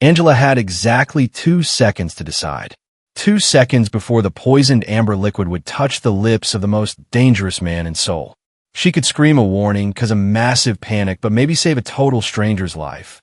Angela had exactly 2 seconds to decide. 2 seconds before the poisoned amber liquid would touch the lips of the most dangerous man in Seoul. She could scream a warning cause a massive panic, but maybe save a total stranger's life.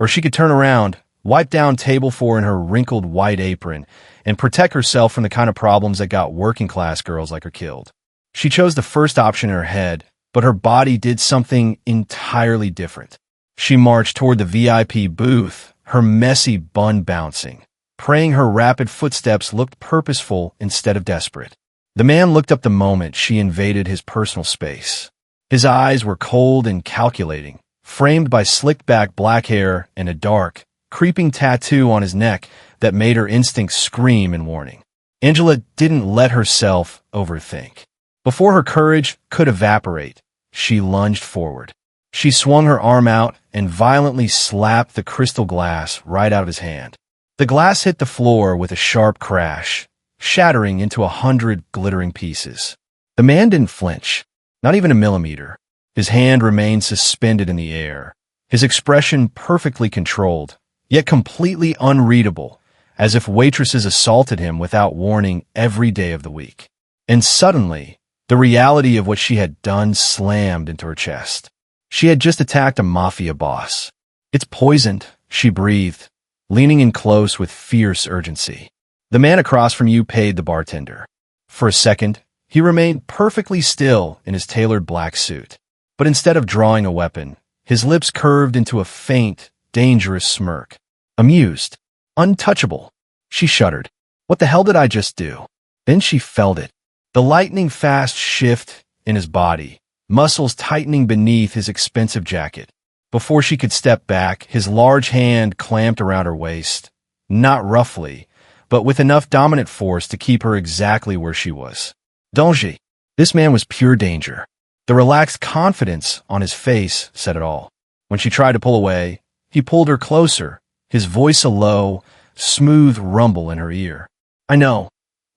Or she could turn around, wipe down table 4 in her wrinkled white apron, and protect herself from the kind of problems that got working-class girls like her killed. She chose the first option in her head, but her body did something entirely different. She marched toward the VIP booth, her messy bun bouncing, praying her rapid footsteps looked purposeful instead of desperate. The man looked up the moment she invaded his personal space. His eyes were cold and calculating, framed by slicked-back black hair and a dark, creeping tattoo on his neck that made her instincts scream in warning. Angela didn't let herself overthink. Before her courage could evaporate, she lunged forward. She swung her arm out and violently slapped the crystal glass right out of his hand. The glass hit the floor with a sharp crash, shattering into 100 glittering pieces. The man didn't flinch, not even a millimeter. His hand remained suspended in the air, his expression perfectly controlled, yet completely unreadable, as if waitresses assaulted him without warning every day of the week. And suddenly, the reality of what she had done slammed into her chest. She had just attacked a mafia boss. "It's poisoned," she breathed, leaning in close with fierce urgency. The man across from you paid the bartender. For a second, he remained perfectly still in his tailored black suit. But instead of drawing a weapon, his lips curved into a faint, dangerous smirk. Amused. Untouchable. She shuddered. What the hell did I just do? Then she felt it. The lightning-fast shift in his body, muscles tightening beneath his expensive jacket. Before she could step back, his large hand clamped around her waist, not roughly, but with enough dominant force to keep her exactly where she was. Danger. This man was pure danger. The relaxed confidence on his face said it all. When she tried to pull away, he pulled her closer, his voice a low, smooth rumble in her ear. "I know,"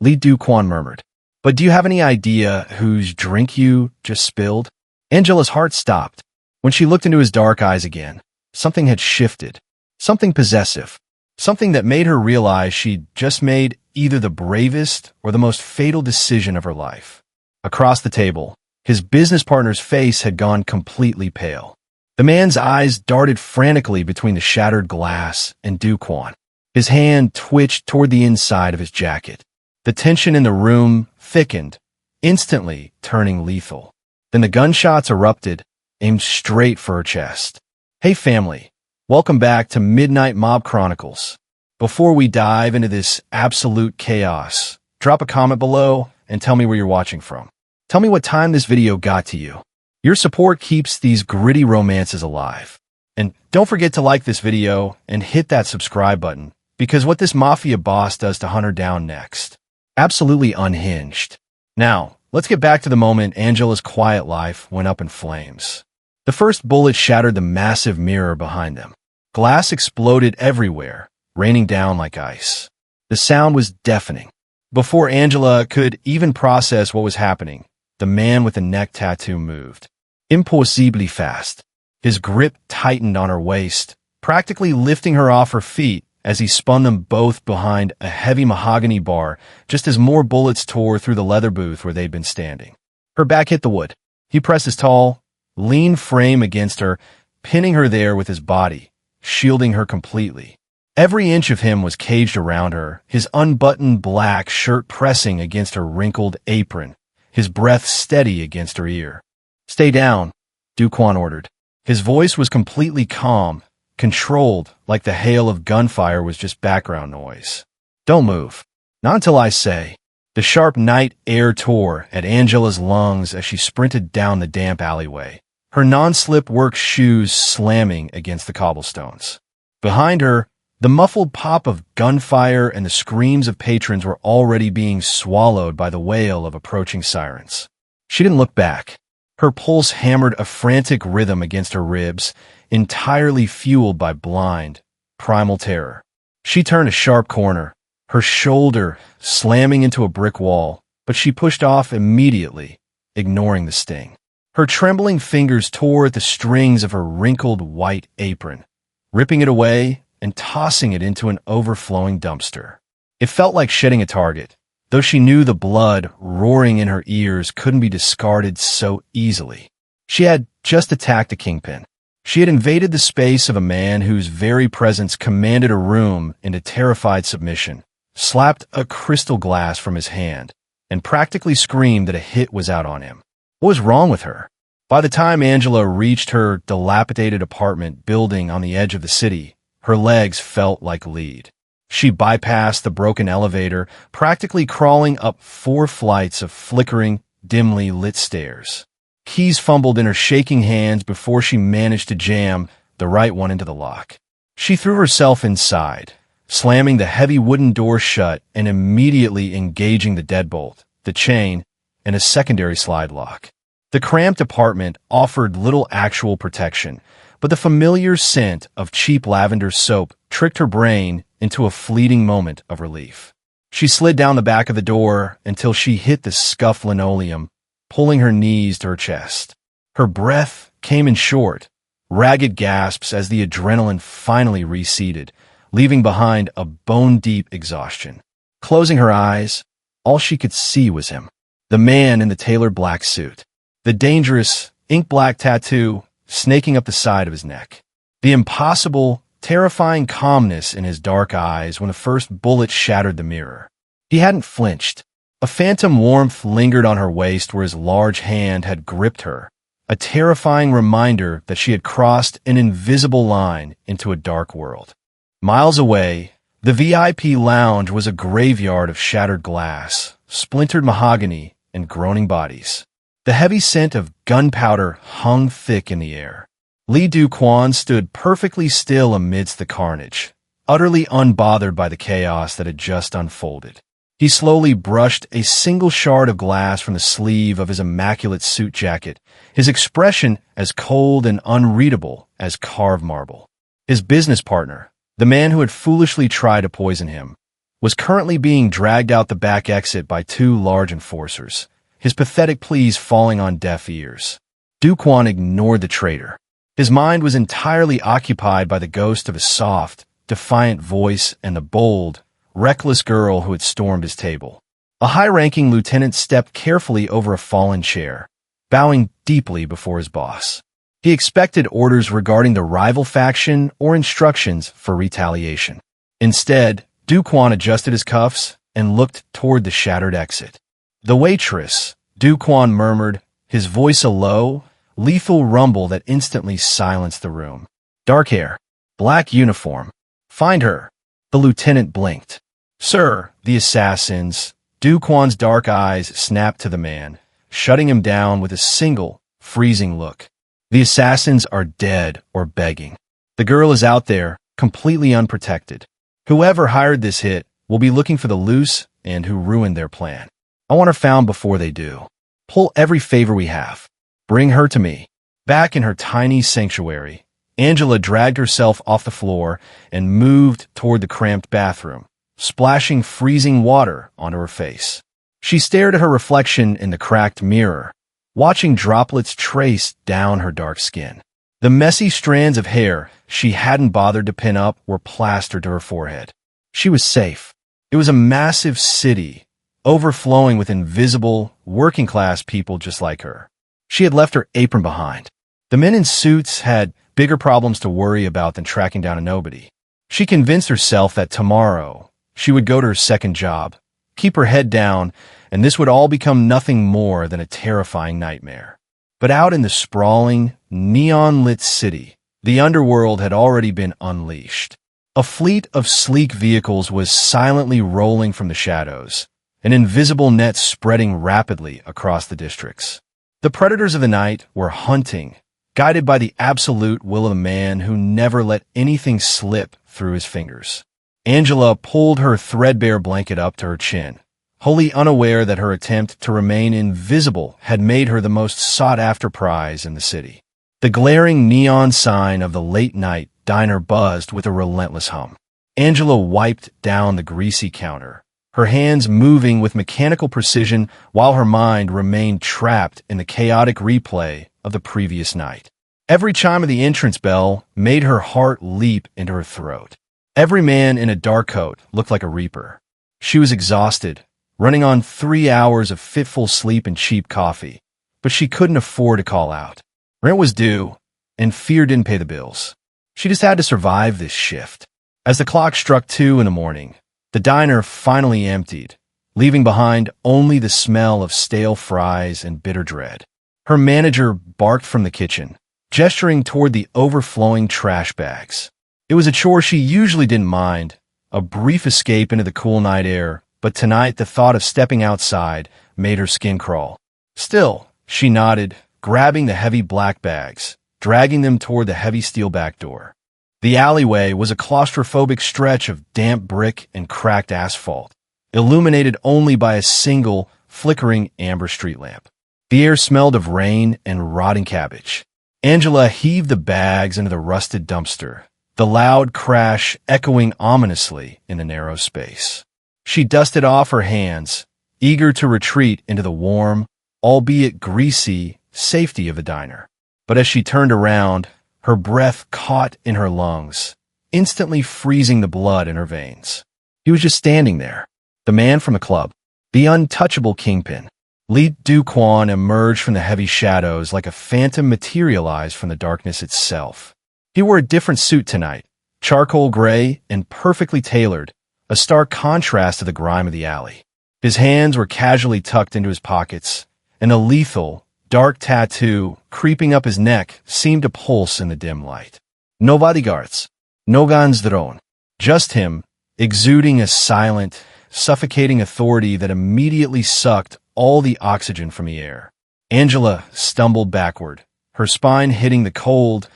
Do-kwon murmured. "But do you have any idea whose drink you just spilled?" Angela's heart stopped. When she looked into his dark eyes again, something had shifted. Something possessive. Something that made her realize she'd just made either the bravest or the most fatal decision of her life. Across the table, his business partner's face had gone completely pale. The man's eyes darted frantically between the shattered glass and Do-kwon. His hand twitched toward the inside of his jacket. The tension in the room thickened, instantly turning lethal. Then the gunshots erupted, aimed straight for her chest. "Hey family, welcome back to Midnight Mob Chronicles. Before we dive into this absolute chaos, drop a comment below and tell me where you're watching from. Tell me what time this video got to you. Your support keeps these gritty romances alive. And don't forget to like this video and hit that subscribe button, because what this mafia boss does to hunt her down next. Absolutely unhinged. Now, let's get back to the moment Angela's quiet life went up in flames. The first bullet shattered the massive mirror behind them. Glass exploded everywhere, raining down like ice. The sound was deafening. Before Angela could even process what was happening, the man with the neck tattoo moved. Impossibly fast. His grip tightened on her waist, practically lifting her off her feet as he spun them both behind a heavy mahogany bar just as more bullets tore through the leather booth where they'd been standing. Her back hit the wood. He pressed his tall, lean frame against her, pinning her there with his body, shielding her completely. Every inch of him was caged around her, his unbuttoned black shirt pressing against her wrinkled apron, his breath steady against her ear. "Stay down," Do-kwon ordered. His voice was completely calm, controlled, like the hail of gunfire was just background noise. "Don't move. Not until I say." The sharp night air tore at Angela's lungs as she sprinted down the damp alleyway, her non-slip work shoes slamming against the cobblestones. Behind her, the muffled pop of gunfire and the screams of patrons were already being swallowed by the wail of approaching sirens. She didn't look back. Her pulse hammered a frantic rhythm against her ribs, entirely fueled by blind, primal terror. She turned a sharp corner, her shoulder slamming into a brick wall, but she pushed off immediately, ignoring the sting. Her trembling fingers tore at the strings of her wrinkled white apron, ripping it away and tossing it into an overflowing dumpster. It felt like shedding a target, though she knew the blood roaring in her ears couldn't be discarded so easily. She had just attacked a kingpin. She had invaded the space of a man whose very presence commanded a room into terrified submission, slapped a crystal glass from his hand, and practically screamed that a hit was out on him. What was wrong with her? By the time Angela reached her dilapidated apartment building on the edge of the city, her legs felt like lead. She bypassed the broken elevator, practically crawling up 4 flights of flickering, dimly lit stairs. Keys fumbled in her shaking hands before she managed to jam the right one into the lock. She threw herself inside, slamming the heavy wooden door shut and immediately engaging the deadbolt, the chain, and a secondary slide lock. The cramped apartment offered little actual protection, but the familiar scent of cheap lavender soap tricked her brain into a fleeting moment of relief. She slid down the back of the door until she hit the scuffed linoleum, pulling her knees to her chest. Her breath came in short, ragged gasps as the adrenaline finally receded, leaving behind a bone-deep exhaustion. Closing her eyes, all she could see was him, the man in the tailored black suit, the dangerous, ink-black tattoo snaking up the side of his neck, the impossible, terrifying calmness in his dark eyes when the first bullet shattered the mirror. He hadn't flinched. A phantom warmth lingered on her waist where his large hand had gripped her, a terrifying reminder that she had crossed an invisible line into a dark world. Miles away, the VIP lounge was a graveyard of shattered glass, splintered mahogany, and groaning bodies. The heavy scent of gunpowder hung thick in the air. Do-kwon stood perfectly still amidst the carnage, utterly unbothered by the chaos that had just unfolded. He slowly brushed a single shard of glass from the sleeve of his immaculate suit jacket, his expression as cold and unreadable as carved marble. His business partner, the man who had foolishly tried to poison him, was currently being dragged out the back exit by 2 large enforcers, his pathetic pleas falling on deaf ears. Do-kwon ignored the traitor. His mind was entirely occupied by the ghost of his soft, defiant voice and the bold, reckless girl who had stormed his table. A high-ranking lieutenant stepped carefully over a fallen chair, bowing deeply before his boss. He expected orders regarding the rival faction or instructions for retaliation. Instead, Do-kwon adjusted his cuffs and looked toward the shattered exit. "The Waitress," Do-kwon murmured, his voice a low, lethal rumble that instantly silenced the room. "Dark hair, black uniform. Find her." The lieutenant blinked. "Sir, the assassins." Do-kwon's dark eyes snapped to the man, shutting him down with a single, freezing look. "The assassins are dead or begging. The girl is out there, completely unprotected. Whoever hired this hit will be looking for the loose and who ruined their plan. I want her found before they do. Pull every favor we have. Bring her to me." Back in her tiny sanctuary, Angela dragged herself off the floor and moved toward the cramped bathroom, splashing freezing water onto her face. She stared at her reflection in the cracked mirror, watching droplets trace down her dark skin. The messy strands of hair she hadn't bothered to pin up were plastered to her forehead. She was safe. It was a massive city, overflowing with invisible, working-class people just like her. She had left her apron behind. The men in suits had bigger problems to worry about than tracking down a nobody. She convinced herself that tomorrow she would go to her second job, keep her head down, and this would all become nothing more than a terrifying nightmare. But out in the sprawling, neon-lit city, the underworld had already been unleashed. A fleet of sleek vehicles was silently rolling from the shadows, an invisible net spreading rapidly across the districts. The predators of the night were hunting, guided by the absolute will of a man who never let anything slip through his fingers. Angela pulled her threadbare blanket up to her chin, wholly unaware that her attempt to remain invisible had made her the most sought-after prize in the city. The glaring neon sign of the late-night diner buzzed with a relentless hum. Angela wiped down the greasy counter, her hands moving with mechanical precision while her mind remained trapped in the chaotic replay of the previous night. Every chime of the entrance bell made her heart leap into her throat. Every man in a dark coat looked like a reaper. She was exhausted, running on 3 hours of fitful sleep and cheap coffee, but she couldn't afford to call out. Rent was due, and fear didn't pay the bills. She just had to survive this shift. As the clock struck 2 in the morning, the diner finally emptied, leaving behind only the smell of stale fries and bitter dread. Her manager barked from the kitchen, gesturing toward the overflowing trash bags. It was a chore she usually didn't mind, a brief escape into the cool night air, but tonight the thought of stepping outside made her skin crawl. Still, she nodded, grabbing the heavy black bags, dragging them toward the heavy steel back door. The alleyway was a claustrophobic stretch of damp brick and cracked asphalt, illuminated only by a single, flickering amber street lamp. The air smelled of rain and rotting cabbage. Angela heaved the bags into the rusted dumpster, the loud crash echoing ominously in the narrow space. She dusted off her hands, eager to retreat into the warm, albeit greasy, safety of the diner. But as she turned around, her breath caught in her lungs, instantly freezing the blood in her veins. He was just standing there, the man from the club, the untouchable kingpin. Do-kwon emerged from the heavy shadows like a phantom materialized from the darkness itself. He wore a different suit tonight, charcoal gray and perfectly tailored, a stark contrast to the grime of the alley. His hands were casually tucked into his pockets, and a lethal, dark tattoo creeping up his neck seemed to pulse in the dim light. No bodyguards, no guns drawn, just him, exuding a silent, suffocating authority that immediately sucked all the oxygen from the air. Angela stumbled backward, her spine hitting the cold,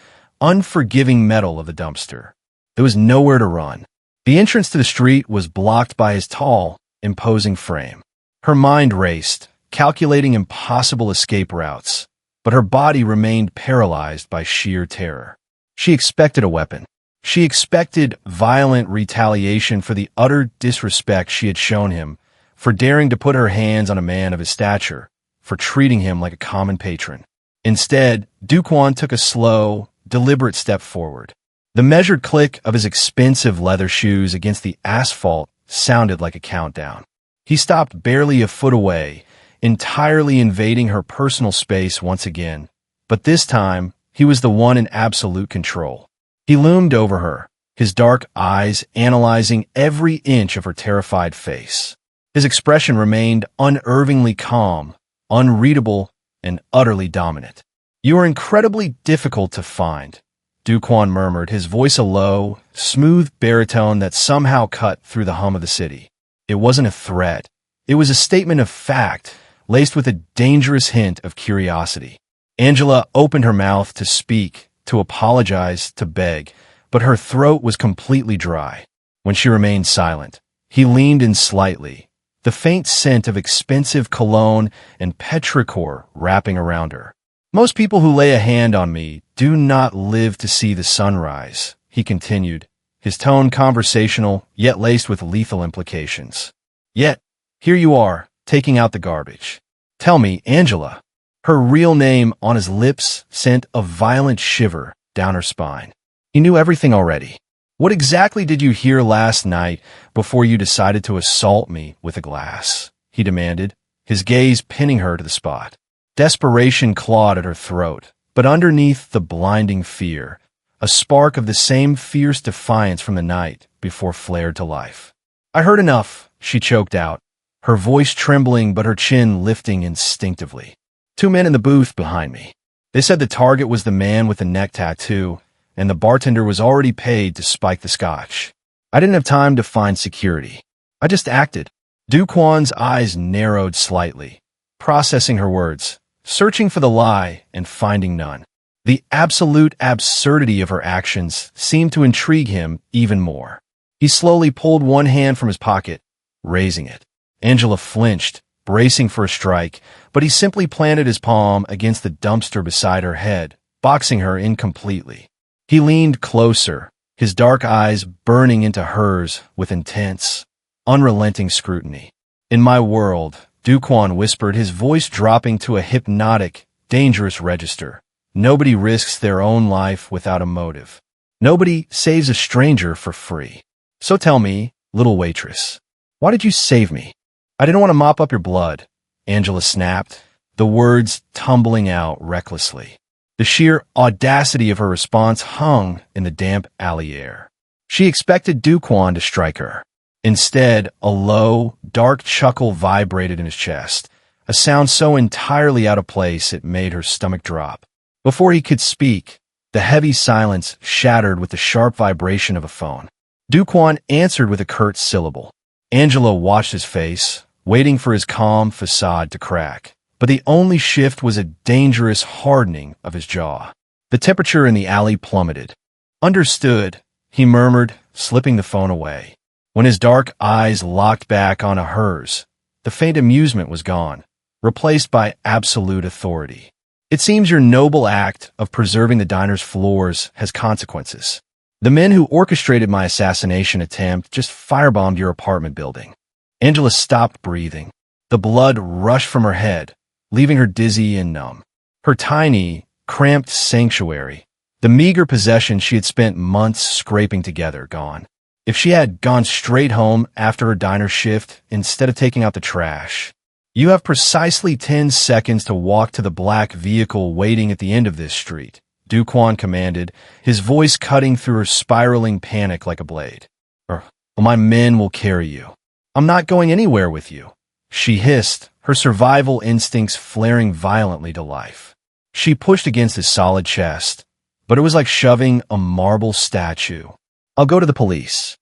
unforgiving metal of the dumpster. There was nowhere to run. The entrance to the street was blocked by his tall, imposing frame. Her mind raced, calculating impossible escape routes, but her body remained paralyzed by sheer terror. She expected a weapon. She expected violent retaliation for the utter disrespect she had shown him, for daring to put her hands on a man of his stature, for treating him like a common patron. Instead, Do-kwon took a slow, deliberate step forward. The measured click of his expensive leather shoes against the asphalt sounded like a countdown. He stopped barely a foot away, entirely invading her personal space once again, but this time he was the one in absolute control. He loomed over her, his dark eyes analyzing every inch of her terrified face. His expression remained unervingly calm, unreadable, and utterly dominant. "You are incredibly difficult to find," Do-kwon murmured, his voice a low, smooth baritone that somehow cut through the hum of the city. It wasn't a threat. It was a statement of fact, laced with a dangerous hint of curiosity. Angela opened her mouth to speak, to apologize, to beg, but her throat was completely dry. When she remained silent, he leaned in slightly, the faint scent of expensive cologne and petrichor wrapping around her. "Most people who lay a hand on me do not live to see the sunrise," he continued, his tone conversational, yet laced with lethal implications. "Yet, here you are, taking out the garbage. Tell me, Angela." Her real name on his lips sent a violent shiver down her spine. He knew everything already. "What exactly did you hear last night before you decided to assault me with a glass?" he demanded, his gaze pinning her to the spot. Desperation clawed at her throat, but underneath the blinding fear, a spark of the same fierce defiance from the night before flared to life. "I heard enough," she choked out, her voice trembling but her chin lifting instinctively. "Two men in the booth behind me. They said the target was the man with the neck tattoo, and the bartender was already paid to spike the scotch. I didn't have time to find security. I just acted." Do-kwon's eyes narrowed slightly, processing her words, searching for the lie and finding none. The absolute absurdity of her actions seemed to intrigue him even more. He slowly pulled one hand from his pocket, raising it. Angela flinched, bracing for a strike, but he simply planted his palm against the dumpster beside her head, boxing her in completely. He leaned closer, his dark eyes burning into hers with intense, unrelenting scrutiny. "In my world," Do-kwon whispered, his voice dropping to a hypnotic, dangerous register, "nobody risks their own life without a motive. Nobody saves a stranger for free." So tell me, little waitress, why did you save me? I didn't want to mop up your blood, Angela snapped, the words tumbling out recklessly. The sheer audacity of her response hung in the damp alley air. She expected Do-kwon to strike her. Instead, a low, dark chuckle vibrated in his chest, a sound so entirely out of place it made her stomach drop. Before he could speak, the heavy silence shattered with the sharp vibration of a phone. Do-kwon answered with a curt syllable. Angela watched his face, waiting for his calm facade to crack. But the only shift was a dangerous hardening of his jaw. The temperature in the alley plummeted. Understood, he murmured, slipping the phone away. When his dark eyes locked back onto hers, the faint amusement was gone, replaced by absolute authority. It seems your noble act of preserving the diner's floors has consequences. The men who orchestrated my assassination attempt just firebombed your apartment building. Angela stopped breathing. The blood rushed from her head, leaving her dizzy and numb. Her tiny, cramped sanctuary, the meager possession she had spent months scraping together, gone. If she had gone straight home after her diner shift instead of taking out the trash. You have precisely 10 seconds to walk to the black vehicle waiting at the end of this street, Do-kwon commanded, his voice cutting through her spiraling panic like a blade. Or my men will carry you. I'm not going anywhere with you, she hissed, her survival instincts flaring violently to life. She pushed against his solid chest, but it was like shoving a marble statue. I'll go to the police.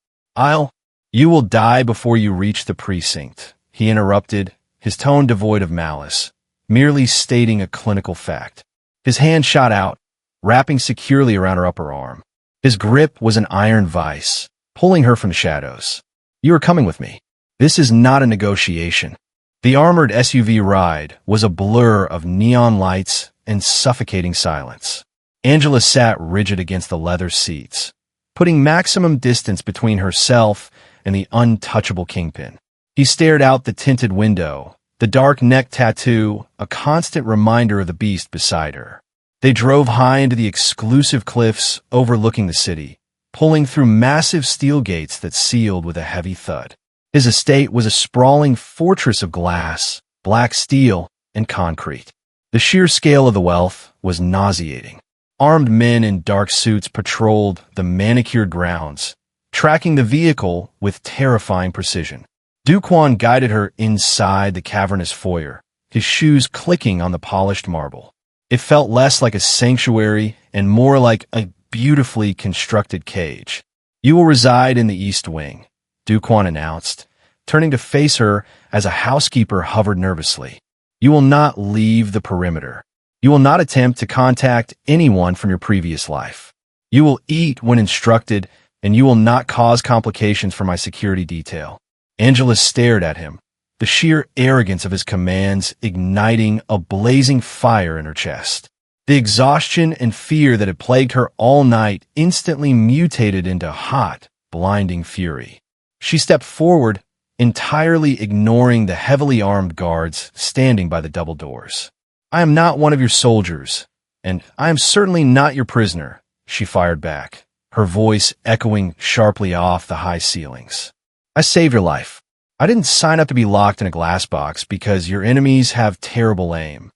You will die before you reach the precinct, he interrupted, his tone devoid of malice, merely stating a clinical fact. His hand shot out, wrapping securely around her upper arm. His grip was an iron vice, pulling her from the shadows. You are coming with me. This is not a negotiation. The armored SUV ride was a blur of neon lights and suffocating silence. Angela sat rigid against the leather seats, putting maximum distance between herself and the untouchable kingpin. He stared out the tinted window, the dark neck tattoo a constant reminder of the beast beside her. They drove high into the exclusive cliffs overlooking the city, pulling through massive steel gates that sealed with a heavy thud. His estate was a sprawling fortress of glass, black steel, and concrete. The sheer scale of the wealth was nauseating. Armed men in dark suits patrolled the manicured grounds, tracking the vehicle with terrifying precision. Do-kwon guided her inside the cavernous foyer, his shoes clicking on the polished marble. It felt less like a sanctuary and more like a beautifully constructed cage. You will reside in the East Wing, Do-kwon announced, turning to face her as a housekeeper hovered nervously. You will not leave the perimeter. You will not attempt to contact anyone from your previous life. You will eat when instructed, and you will not cause complications for my security detail. Angela stared at him, the sheer arrogance of his commands igniting a blazing fire in her chest. The exhaustion and fear that had plagued her all night instantly mutated into hot, blinding fury. She stepped forward, entirely ignoring the heavily armed guards standing by the double doors. I am not one of your soldiers, and I am certainly not your prisoner, she fired back, her voice echoing sharply off the high ceilings. I saved your life. I didn't sign up to be locked in a glass box because your enemies have terrible aim.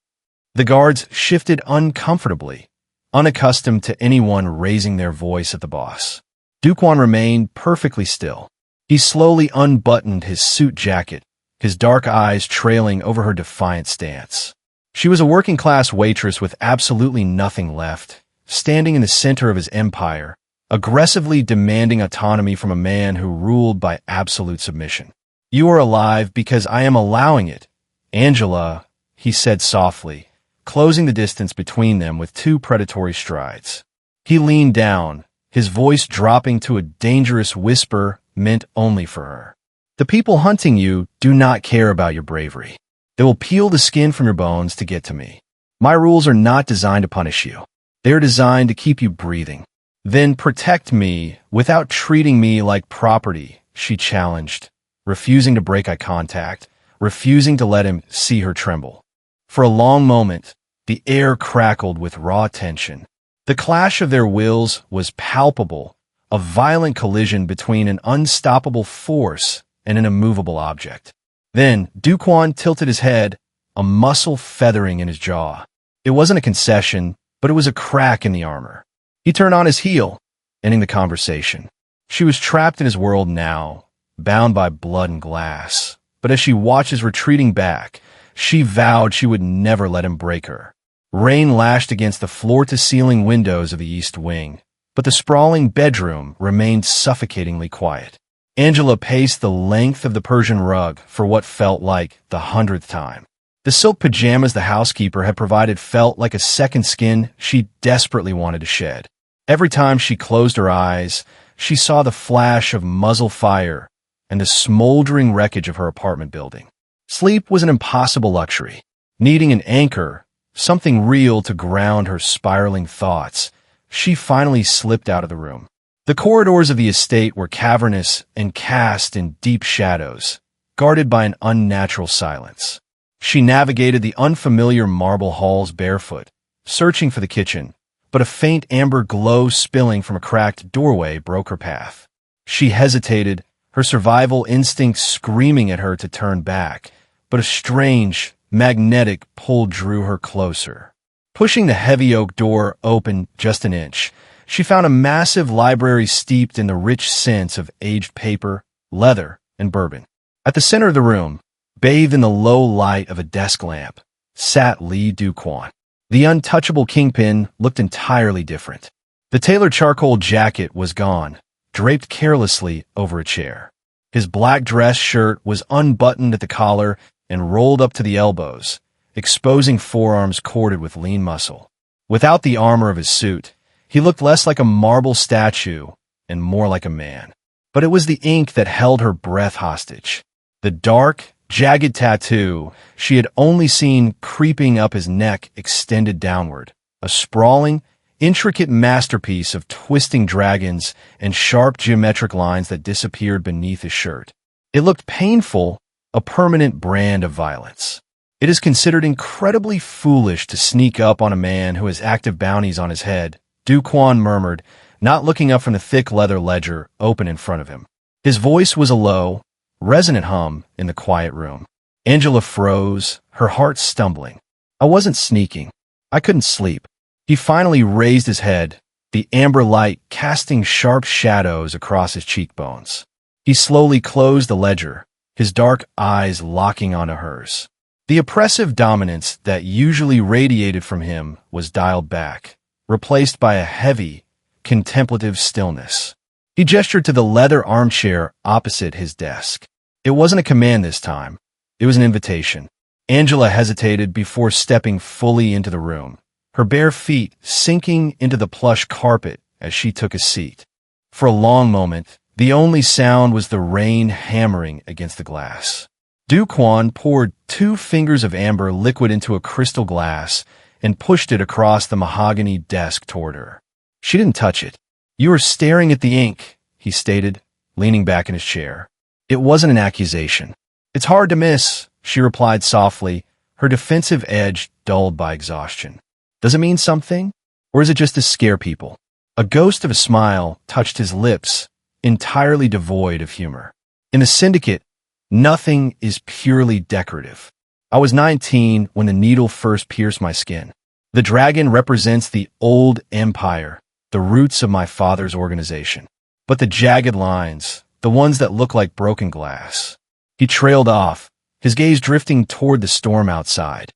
The guards shifted uncomfortably, unaccustomed to anyone raising their voice at the boss. Do-kwon remained perfectly still. He slowly unbuttoned his suit jacket, his dark eyes trailing over her defiant stance. She was a working-class waitress with absolutely nothing left, standing in the center of his empire, aggressively demanding autonomy from a man who ruled by absolute submission. You are alive because I am allowing it, Angela, he said softly, closing the distance between them with 2 predatory strides. He leaned down, his voice dropping to a dangerous whisper meant only for her. The people hunting you do not care about your bravery. They will peel the skin from your bones to get to me. My rules are not designed to punish you. They are designed to keep you breathing. Then protect me without treating me like property, she challenged, refusing to break eye contact, refusing to let him see her tremble. For a long moment, the air crackled with raw tension. The clash of their wills was palpable, a violent collision between an unstoppable force and an immovable object. Then, Do-kwon tilted his head, a muscle feathering in his jaw. It wasn't a concession, but it was a crack in the armor. He turned on his heel, ending the conversation. She was trapped in his world now, bound by blood and glass. But as she watched his retreating back, she vowed she would never let him break her. Rain lashed against the floor-to-ceiling windows of the East Wing, but the sprawling bedroom remained suffocatingly quiet. Angela paced the length of the Persian rug for what felt like the 100th time. The silk pajamas the housekeeper had provided felt like a second skin she desperately wanted to shed. Every time she closed her eyes, she saw the flash of muzzle fire and the smoldering wreckage of her apartment building. Sleep was an impossible luxury. Needing an anchor, something real to ground her spiraling thoughts, she finally slipped out of the room. The corridors of the estate were cavernous and cast in deep shadows, guarded by an unnatural silence. She navigated the unfamiliar marble halls barefoot, searching for the kitchen, but a faint amber glow spilling from a cracked doorway broke her path. She hesitated, her survival instinct screaming at her to turn back, but a strange, magnetic pull drew her closer. Pushing the heavy oak door open just an inch, she found a massive library steeped in the rich scents of aged paper, leather, and bourbon. At the center of the room, bathed in the low light of a desk lamp, sat Lee Do-kwon. The untouchable kingpin looked entirely different. The tailored charcoal jacket was gone, draped carelessly over a chair. His black dress shirt was unbuttoned at the collar and rolled up to the elbows, exposing forearms corded with lean muscle. Without the armor of his suit, he looked less like a marble statue and more like a man. But it was the ink that held her breath hostage. The dark, jagged tattoo she had only seen creeping up his neck extended downward, a sprawling, intricate masterpiece of twisting dragons and sharp geometric lines that disappeared beneath his shirt. It looked painful, a permanent brand of violence. It is considered incredibly foolish to sneak up on a man who has active bounties on his head, Do-kwon murmured, not looking up from the thick leather ledger open in front of him. His voice was a low, resonant hum in the quiet room. Angela froze, her heart stumbling. I wasn't sneaking. I couldn't sleep. He finally raised his head, the amber light casting sharp shadows across his cheekbones. He slowly closed the ledger, his dark eyes locking onto hers. The oppressive dominance that usually radiated from him was dialed back, replaced by a heavy, contemplative stillness. He gestured to the leather armchair opposite his desk. It wasn't a command this time. It was an invitation. Angela hesitated before stepping fully into the room, her bare feet sinking into the plush carpet as she took a seat. For a long moment, the only sound was the rain hammering against the glass. Do-kwon poured 2 fingers of amber liquid into a crystal glass and pushed it across the mahogany desk toward her. She didn't touch it. You were staring at the ink, he stated, leaning back in his chair. It wasn't an accusation. It's hard to miss, she replied softly, her defensive edge dulled by exhaustion. Does it mean something? Or is it just to scare people? A ghost of a smile touched his lips, entirely devoid of humor. In the syndicate, nothing is purely decorative. I was 19 when the needle first pierced my skin. The dragon represents the old empire, the roots of my father's organization. But the jagged lines, the ones that look like broken glass. He trailed off, his gaze drifting toward the storm outside.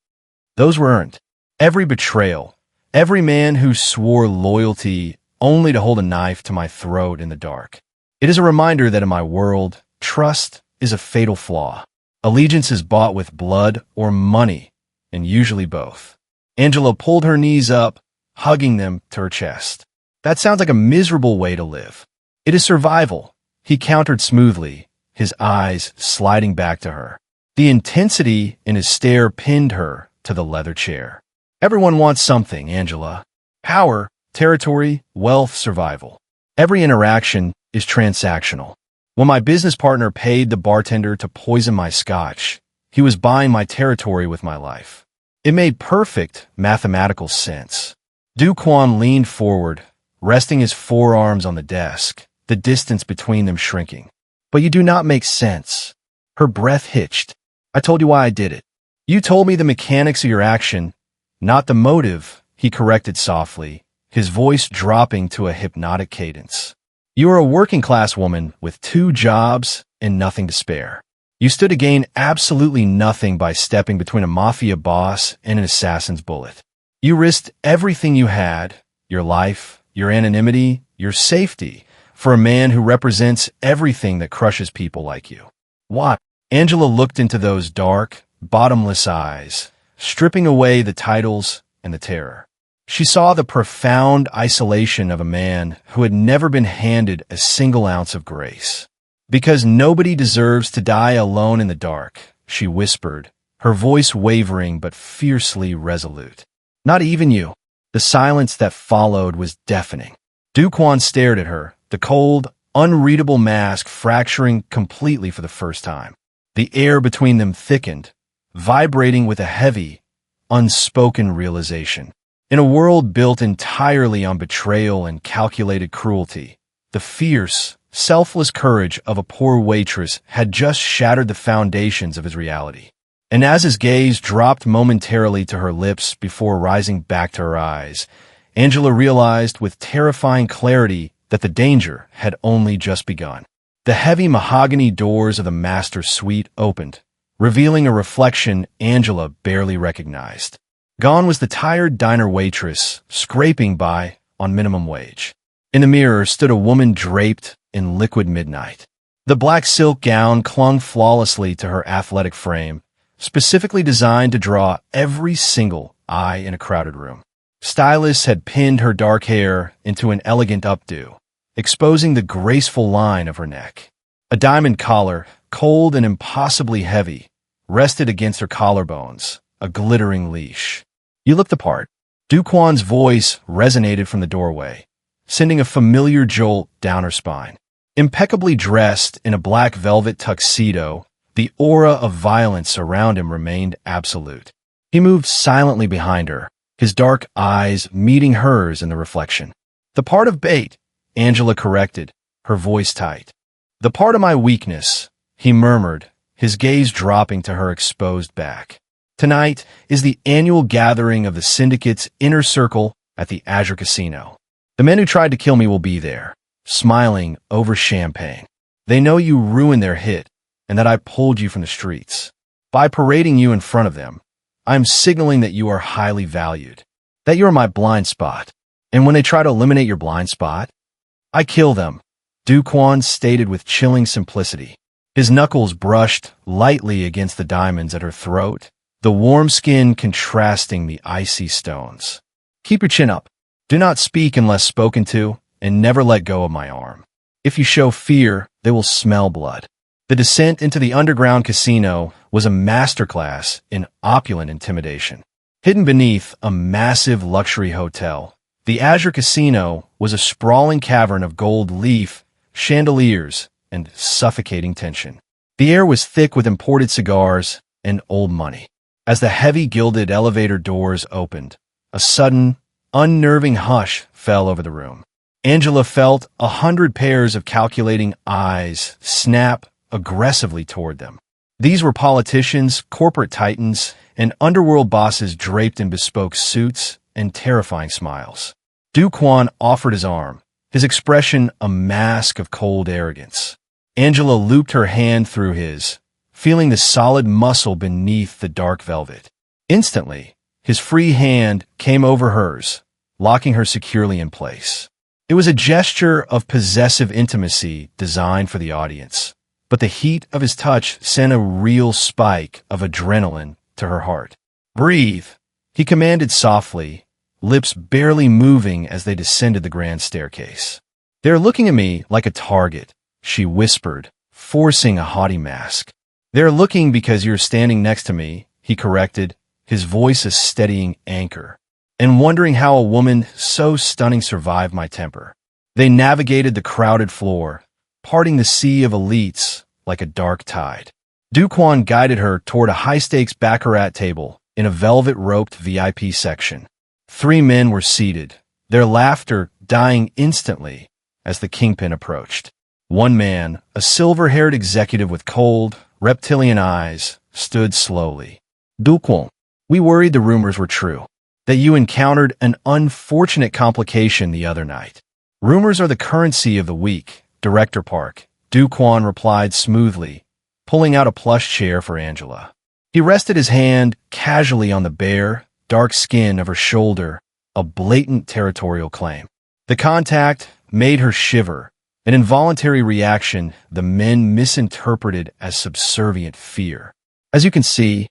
Those were earned. Every betrayal, every man who swore loyalty only to hold a knife to my throat in the dark. It is a reminder that in my world, trust is a fatal flaw. Allegiance is bought with blood or money, and usually both. Angela pulled her knees up, hugging them to her chest. That sounds like a miserable way to live. It is survival, he countered smoothly, his eyes sliding back to her. The intensity in his stare pinned her to the leather chair. Everyone wants something, Angela. Power, territory, wealth, survival. Every interaction is transactional. When my business partner paid the bartender to poison my scotch, he was buying my territory with my life. It made perfect mathematical sense. Do-kwon leaned forward, resting his forearms on the desk, the distance between them shrinking. But you do not make sense. Her breath hitched. I told you why I did it. You told me the mechanics of your action, not the motive, he corrected softly, his voice dropping to a hypnotic cadence. You are a working-class woman with 2 jobs and nothing to spare. You stood to gain absolutely nothing by stepping between a mafia boss and an assassin's bullet. You risked everything you had, your life, your anonymity, your safety, for a man who represents everything that crushes people like you. Why? Angela looked into those dark, bottomless eyes, stripping away the titles and the terror. She saw the profound isolation of a man who had never been handed a single ounce of grace. Because nobody deserves to die alone in the dark, she whispered, her voice wavering but fiercely resolute. Not even you. The silence that followed was deafening. Do-kwon stared at her, the cold, unreadable mask fracturing completely for the first time. The air between them thickened, vibrating with a heavy, unspoken realization. In a world built entirely on betrayal and calculated cruelty, the fierce, selfless courage of a poor waitress had just shattered the foundations of his reality. And as his gaze dropped momentarily to her lips before rising back to her eyes, Angela realized with terrifying clarity that the danger had only just begun. The heavy mahogany doors of the master suite opened, revealing a reflection Angela barely recognized. Gone was the tired diner waitress, scraping by on minimum wage. In the mirror stood a woman draped in liquid midnight. The black silk gown clung flawlessly to her athletic frame, specifically designed to draw every single eye in a crowded room. Stylists had pinned her dark hair into an elegant updo, exposing the graceful line of her neck. A diamond collar, cold and impossibly heavy, rested against her collarbones, a glittering leash. You look the part. Do-kwon's voice resonated from the doorway, sending a familiar jolt down her spine. Impeccably dressed in a black velvet tuxedo, the aura of violence around him remained absolute. He moved silently behind her, his dark eyes meeting hers in the reflection. The part of bait, Angela corrected, her voice tight. The part of my weakness, he murmured, his gaze dropping to her exposed back. Tonight is the annual gathering of the syndicate's inner circle at the Azure Casino. The men who tried to kill me will be there, smiling over champagne. They know you ruined their hit and that I pulled you from the streets. By parading you in front of them, I am signaling that you are highly valued, that you are my blind spot. And when they try to eliminate your blind spot, I kill them, Do-kwon stated with chilling simplicity. His knuckles brushed lightly against the diamonds at her throat, the warm skin contrasting the icy stones. Keep your chin up. Do not speak unless spoken to, and never let go of my arm. If you show fear, they will smell blood. The descent into the underground casino was a masterclass in opulent intimidation. Hidden beneath a massive luxury hotel, the Azure Casino was a sprawling cavern of gold leaf, chandeliers, and suffocating tension. The air was thick with imported cigars and old money. As the heavy gilded elevator doors opened, a sudden, unnerving hush fell over the room. Angela felt 100 pairs of calculating eyes snap aggressively toward them. These were politicians, corporate titans, and underworld bosses draped in bespoke suits and terrifying smiles. Do-kwon offered his arm, his expression a mask of cold arrogance. Angela looped her hand through his, feeling the solid muscle beneath the dark velvet. Instantly, his free hand came over hers, locking her securely in place. It was a gesture of possessive intimacy designed for the audience, but the heat of his touch sent a real spike of adrenaline to her heart. Breathe, he commanded softly, lips barely moving as they descended the grand staircase. They're looking at me like a target, she whispered, forcing a haughty mask. They're looking because you're standing next to me, he corrected, his voice a steadying anchor, and wondering how a woman so stunning survived my temper. They navigated the crowded floor, parting the sea of elites like a dark tide. Do-kwon guided her toward a high-stakes baccarat table in a velvet-roped VIP section. 3 men were seated, their laughter dying instantly as the kingpin approached. One man, a silver-haired executive with cold, reptilian eyes, stood slowly. Do-kwon, we worried the rumors were true, that you encountered an unfortunate complication the other night. Rumors are the currency of the weak, Director Park, Do-kwon replied smoothly, pulling out a plush chair for Angela. He rested his hand casually on the bare, dark skin of her shoulder, a blatant territorial claim. The contact made her shiver, an involuntary reaction the men misinterpreted as subservient fear. As you can see,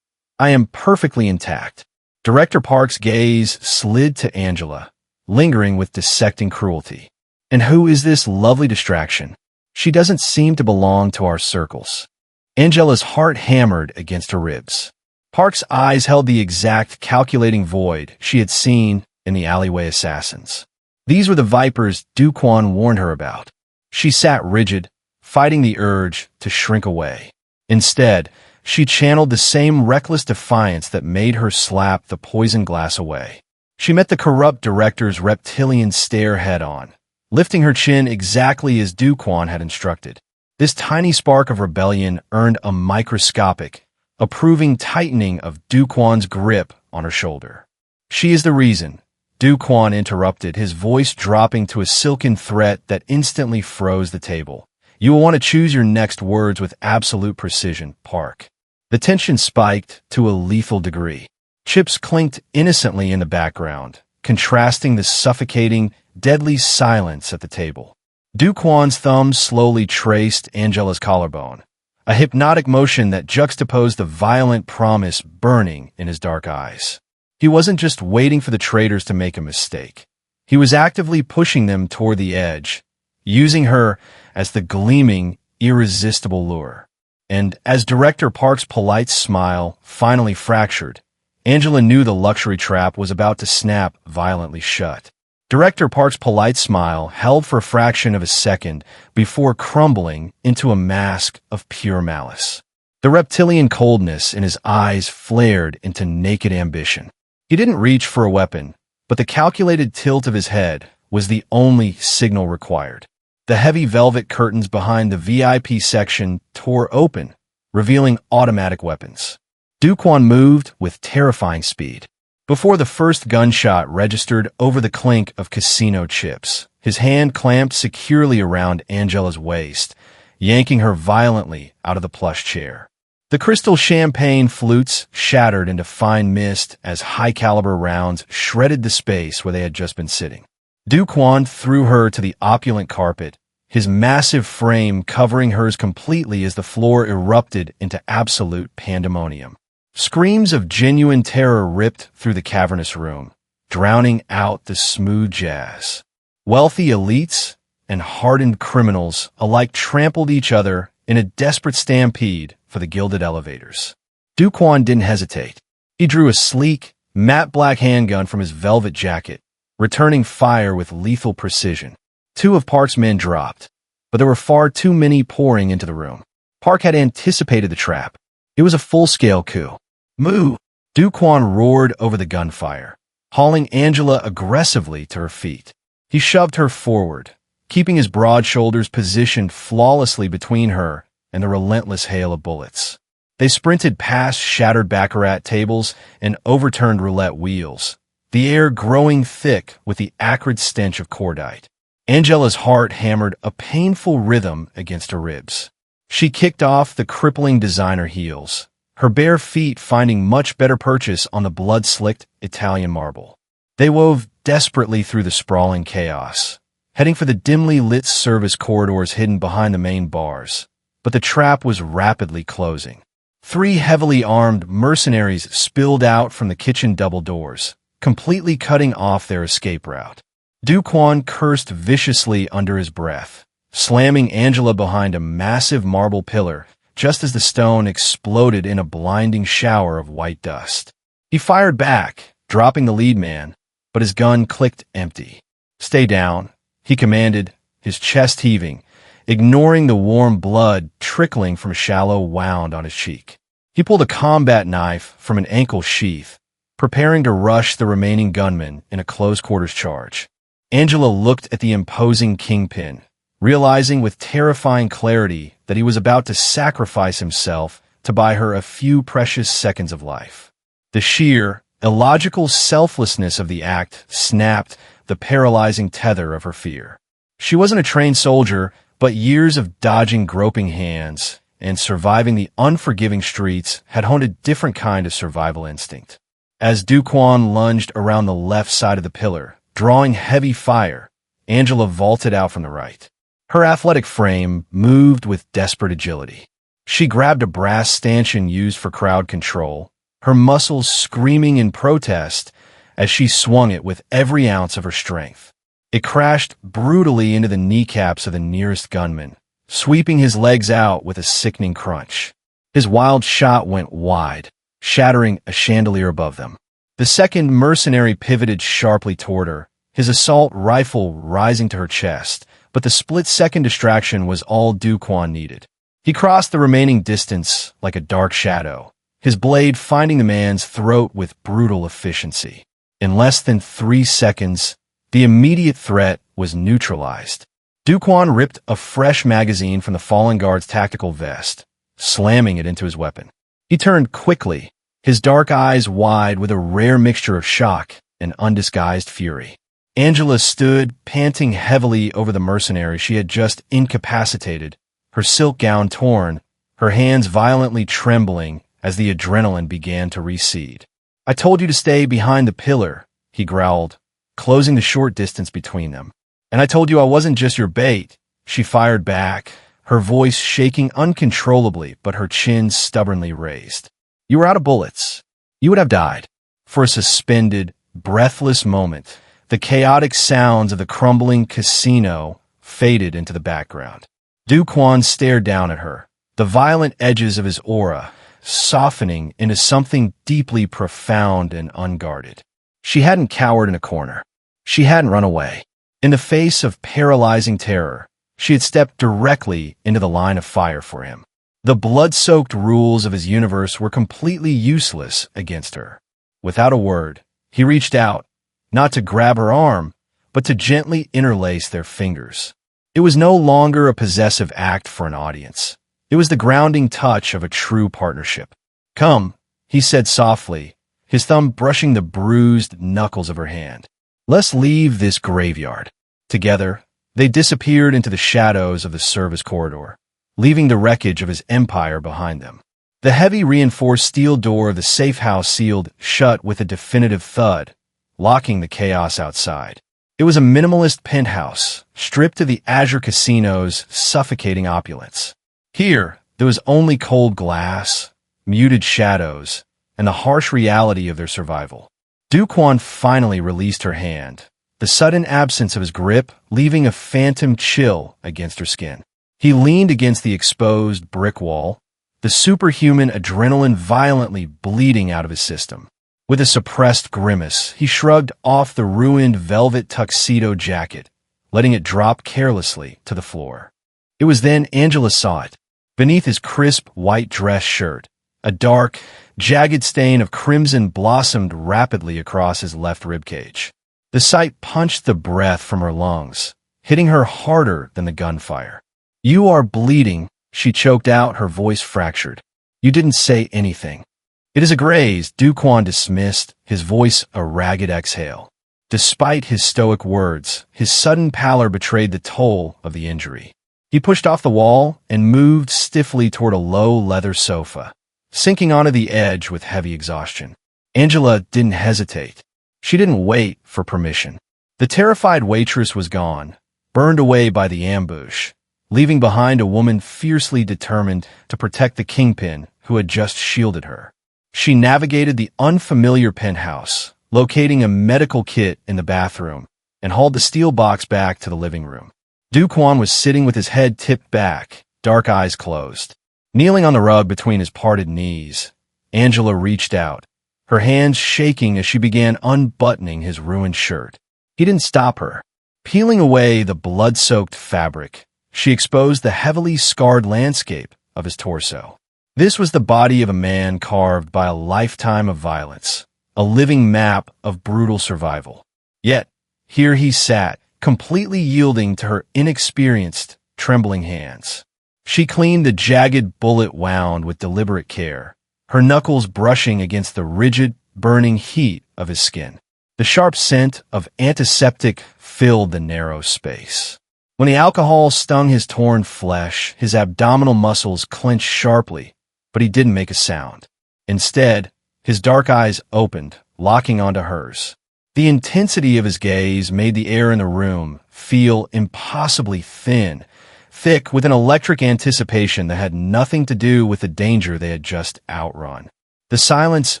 I am perfectly intact. Director Park's gaze slid to Angela, lingering with dissecting cruelty. And who is this lovely distraction? She doesn't seem to belong to our circles. Angela's heart hammered against her ribs. Park's eyes held the exact calculating void she had seen in the alleyway assassins. These were the vipers Do-kwon warned her about. She sat rigid, fighting the urge to shrink away. Instead, she channeled the same reckless defiance that made her slap the poison glass away. She met the corrupt director's reptilian stare head-on, lifting her chin exactly as Do-kwon had instructed. This tiny spark of rebellion earned a microscopic, approving tightening of Do-kwon's grip on her shoulder. She is the reason, Do-kwon interrupted, his voice dropping to a silken threat that instantly froze the table. You will want to choose your next words with absolute precision, Park. The tension spiked to a lethal degree. Chips clinked innocently in the background, contrasting the suffocating, deadly silence at the table. Do-kwon's thumbs slowly traced Angela's collarbone, a hypnotic motion that juxtaposed the violent promise burning in his dark eyes. He wasn't just waiting for the traitors to make a mistake. He was actively pushing them toward the edge, using her as the gleaming, irresistible lure. And as Director Park's polite smile finally fractured, Angela knew the luxury trap was about to snap violently shut. Director Park's polite smile held for a fraction of a second before crumbling into a mask of pure malice. The reptilian coldness in his eyes flared into naked ambition. He didn't reach for a weapon, but the calculated tilt of his head was the only signal required. The heavy velvet curtains behind the VIP section tore open, revealing automatic weapons. Do-kwon moved with terrifying speed. Before the first gunshot registered over the clink of casino chips, his hand clamped securely around Angela's waist, yanking her violently out of the plush chair. The crystal champagne flutes shattered into fine mist as high-caliber rounds shredded the space where they had just been sitting. Do-kwon threw her to the opulent carpet, his massive frame covering hers completely as the floor erupted into absolute pandemonium. Screams of genuine terror ripped through the cavernous room, drowning out the smooth jazz. Wealthy elites and hardened criminals alike trampled each other in a desperate stampede for the gilded elevators. Do-kwon didn't hesitate. He drew a sleek, matte black handgun from his velvet jacket, returning fire with lethal precision. Two of Park's men dropped, but there were far too many pouring into the room. Park had anticipated the trap. It was a full-scale coup. Move! Do-kwon roared over the gunfire, hauling Angela aggressively to her feet. He shoved her forward, keeping his broad shoulders positioned flawlessly between her and the relentless hail of bullets. They sprinted past shattered baccarat tables and overturned roulette wheels, the air growing thick with the acrid stench of cordite. Angela's heart hammered a painful rhythm against her ribs. She kicked off the crippling designer heels, her bare feet finding much better purchase on the blood-slicked Italian marble. They wove desperately through the sprawling chaos, heading for the dimly lit service corridors hidden behind the main bars. But the trap was rapidly closing. 3 heavily armed mercenaries spilled out from the kitchen double doors, completely cutting off their escape route. Do-kwon cursed viciously under his breath, slamming Angela behind a massive marble pillar just as the stone exploded in a blinding shower of white dust. He fired back, dropping the lead man, but his gun clicked empty. Stay down, he commanded, his chest heaving, ignoring the warm blood trickling from a shallow wound on his cheek. He pulled a combat knife from an ankle sheath, preparing to rush the remaining gunmen in a close-quarters charge. Angela looked at the imposing kingpin, realizing with terrifying clarity that he was about to sacrifice himself to buy her a few precious seconds of life. The sheer, illogical selflessness of the act snapped the paralyzing tether of her fear. She wasn't a trained soldier, but years of dodging groping hands and surviving the unforgiving streets had honed a different kind of survival instinct. As Do-kwon lunged around the left side of the pillar, drawing heavy fire, Angela vaulted out from the right. Her athletic frame moved with desperate agility. She grabbed a brass stanchion used for crowd control, her muscles screaming in protest as she swung it with every ounce of her strength. It crashed brutally into the kneecaps of the nearest gunman, sweeping his legs out with a sickening crunch. His wild shot went wide, shattering a chandelier above them. The second mercenary pivoted sharply toward her, his assault rifle rising to her chest, but the split-second distraction was all Do-kwon needed. He crossed the remaining distance like a dark shadow, his blade finding the man's throat with brutal efficiency. In less than 3 seconds, the immediate threat was neutralized. Do-kwon ripped a fresh magazine from the fallen guard's tactical vest, slamming it into his weapon. He turned quickly, his dark eyes wide with a rare mixture of shock and undisguised fury. Angela stood, panting heavily over the mercenary she had just incapacitated, her silk gown torn, her hands violently trembling as the adrenaline began to recede. "I told you to stay behind the pillar," he growled, closing the short distance between them. "And I told you I wasn't just your bait," she fired back, her voice shaking uncontrollably but her chin stubbornly raised. "You were out of bullets. You would have died." For a suspended, breathless moment, the chaotic sounds of the crumbling casino faded into the background. Do-kwon stared down at her, the violent edges of his aura softening into something deeply profound and unguarded. She hadn't cowered in a corner. She hadn't run away. In the face of paralyzing terror, she had stepped directly into the line of fire for him. The blood-soaked rules of his universe were completely useless against her. Without a word, he reached out, not to grab her arm, but to gently interlace their fingers. It was no longer a possessive act for an audience. It was the grounding touch of a true partnership. "Come," he said softly, his thumb brushing the bruised knuckles of her hand. "Let's leave this graveyard." Together, they disappeared into the shadows of the service corridor, leaving the wreckage of his empire behind them. The heavy reinforced steel door of the safe house sealed shut with a definitive thud, locking the chaos outside. It was a minimalist penthouse, stripped of the Azure Casino's suffocating opulence. Here, there was only cold glass, muted shadows, and the harsh reality of their survival. Do-kwon finally released her hand, the sudden absence of his grip leaving a phantom chill against her skin. He leaned against the exposed brick wall, the superhuman adrenaline violently bleeding out of his system. With a suppressed grimace, he shrugged off the ruined velvet tuxedo jacket, letting it drop carelessly to the floor. It was then Angela saw it. Beneath his crisp white dress shirt, a dark, jagged stain of crimson blossomed rapidly across his left ribcage. The sight punched the breath from her lungs, hitting her harder than the gunfire. "You are bleeding," she choked out, her voice fractured. "You didn't say anything." "It is a graze," Do-kwon dismissed, his voice a ragged exhale. Despite his stoic words, his sudden pallor betrayed the toll of the injury. He pushed off the wall and moved stiffly toward a low leather sofa, sinking onto the edge with heavy exhaustion. Angela didn't hesitate. She didn't wait for permission. The terrified waitress was gone, burned away by the ambush, leaving behind a woman fiercely determined to protect the kingpin who had just shielded her. She navigated the unfamiliar penthouse, locating a medical kit in the bathroom, and hauled the steel box back to the living room. Do-kwon was sitting with his head tipped back, dark eyes closed. Kneeling on the rug between his parted knees, Angela reached out, her hands shaking as she began unbuttoning his ruined shirt. He didn't stop her. Peeling away the blood-soaked fabric, she exposed the heavily scarred landscape of his torso. This was the body of a man carved by a lifetime of violence, a living map of brutal survival. Yet, here he sat, completely yielding to her inexperienced, trembling hands. She cleaned the jagged bullet wound with deliberate care, her knuckles brushing against the rigid, burning heat of his skin. The sharp scent of antiseptic filled the narrow space. When the alcohol stung his torn flesh, his abdominal muscles clenched sharply, but he didn't make a sound. Instead, his dark eyes opened, locking onto hers. The intensity of his gaze made the air in the room feel impossibly thin, thick with an electric anticipation that had nothing to do with the danger they had just outrun. The silence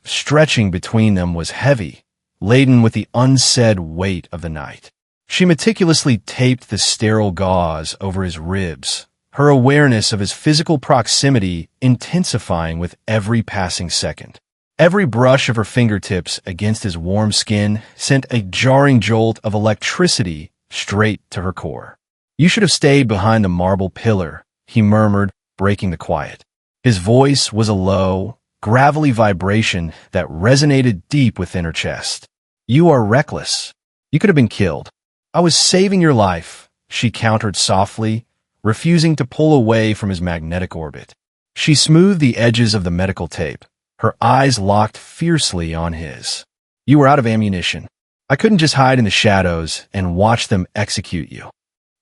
stretching between them was heavy, laden with the unsaid weight of the night. She meticulously taped the sterile gauze over his ribs, her awareness of his physical proximity intensifying with every passing second. Every brush of her fingertips against his warm skin sent a jarring jolt of electricity straight to her core. "You should have stayed behind the marble pillar," he murmured, breaking the quiet. His voice was a low, gravelly vibration that resonated deep within her chest. "You are reckless. You could have been killed." "I was saving your life," she countered softly, refusing to pull away from his magnetic orbit. She smoothed the edges of the medical tape, her eyes locked fiercely on his. "You were out of ammunition. I couldn't just hide in the shadows and watch them execute you."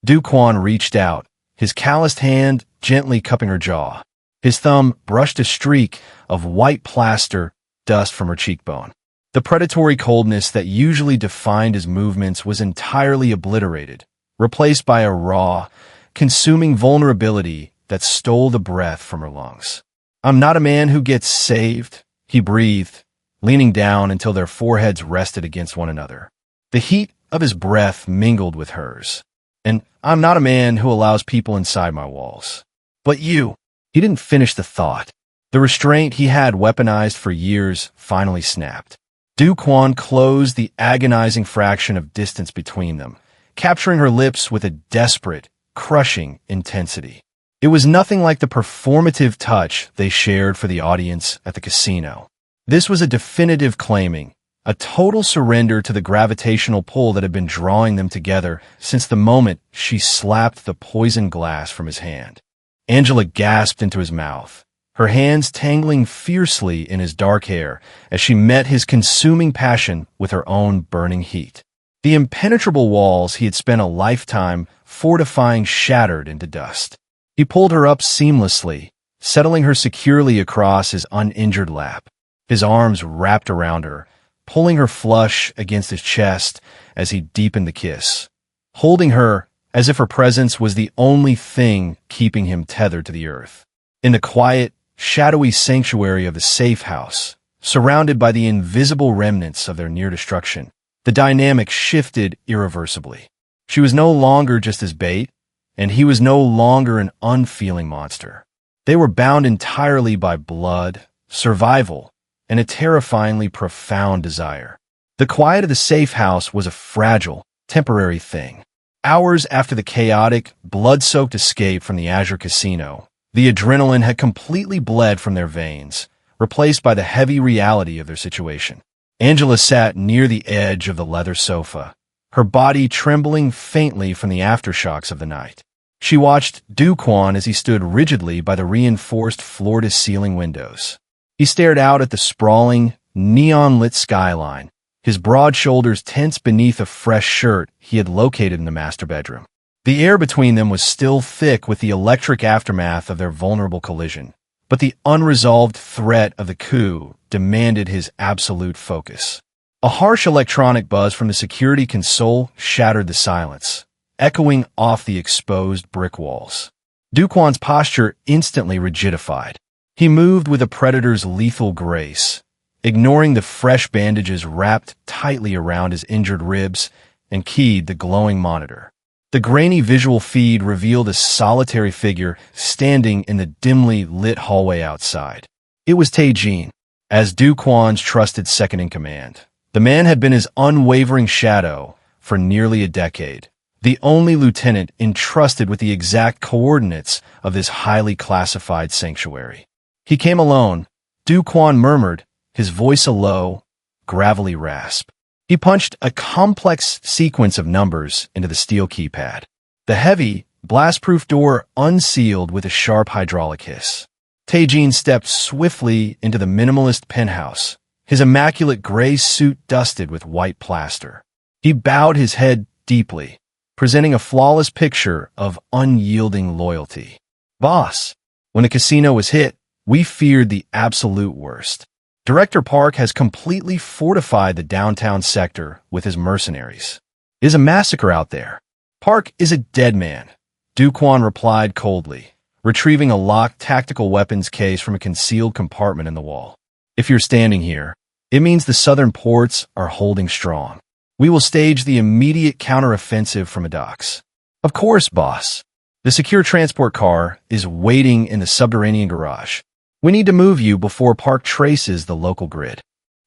Do-kwon reached out, his calloused hand gently cupping her jaw. His thumb brushed a streak of white plaster dust from her cheekbone. The predatory coldness that usually defined his movements was entirely obliterated, replaced by a raw, consuming vulnerability that stole the breath from her lungs. "I'm not a man who gets saved," he breathed, leaning down until their foreheads rested against one another. The heat of his breath mingled with hers. "And I'm not a man who allows people inside my walls. But you—" He didn't finish the thought. The restraint he had weaponized for years finally snapped. Do-kwon closed the agonizing fraction of distance between them, capturing her lips with a desperate, crushing intensity. It was nothing like the performative touch they shared for the audience at the casino. This was a definitive claiming, a total surrender to the gravitational pull that had been drawing them together since the moment she slapped the poisoned glass from his hand. Angela gasped into his mouth, her hands tangling fiercely in his dark hair as she met his consuming passion with her own burning heat. The impenetrable walls he had spent a lifetime fortifying shattered into dust. He pulled her up seamlessly, settling her securely across his uninjured lap. His arms wrapped around her, pulling her flush against his chest as he deepened the kiss, holding her as if her presence was the only thing keeping him tethered to the earth. In the quiet, shadowy sanctuary of the safe house, surrounded by the invisible remnants of their near destruction, the dynamic shifted irreversibly. She was no longer just his bait, and he was no longer an unfeeling monster. They were bound entirely by blood, survival, and a terrifyingly profound desire. The quiet of the safe house was a fragile, temporary thing. Hours after the chaotic, blood-soaked escape from the Azure Casino, the adrenaline had completely bled from their veins, replaced by the heavy reality of their situation. Angela sat near the edge of the leather sofa, her body trembling faintly from the aftershocks of the night. She watched Do-kwon as he stood rigidly by the reinforced floor-to-ceiling windows. He stared out at the sprawling, neon-lit skyline, his broad shoulders tense beneath a fresh shirt he had located in the master bedroom. The air between them was still thick with the electric aftermath of their vulnerable collision, but the unresolved threat of the coup demanded his absolute focus. A harsh electronic buzz from the security console shattered the silence, echoing off the exposed brick walls. Do-kwon's posture instantly rigidified. He moved with a predator's lethal grace, ignoring the fresh bandages wrapped tightly around his injured ribs, and keyed the glowing monitor. The grainy visual feed revealed a solitary figure standing in the dimly lit hallway outside. It was Tae-jin, as Do-kwon's trusted second-in-command. The man had been his unwavering shadow for nearly a decade, the only lieutenant entrusted with the exact coordinates of this highly classified sanctuary. "He came alone," Do-kwon murmured, his voice a low, gravelly rasp. He punched a complex sequence of numbers into the steel keypad. The heavy, blast-proof door unsealed with a sharp hydraulic hiss. Tae-jin stepped swiftly into the minimalist penthouse, his immaculate gray suit dusted with white plaster. He bowed his head deeply, presenting a flawless picture of unyielding loyalty. Boss, when the casino was hit, we feared the absolute worst. Director Park has completely fortified the downtown sector with his mercenaries. Is a massacre out there. Park is a dead man, Do-kwon replied coldly, retrieving a locked tactical weapons case from a concealed compartment in the wall. If you're standing here, it means the southern ports are holding strong. We will stage the immediate counteroffensive from the docks. Of course, boss. The secure transport car is waiting in the subterranean garage. We need to move you before Park traces the local grid.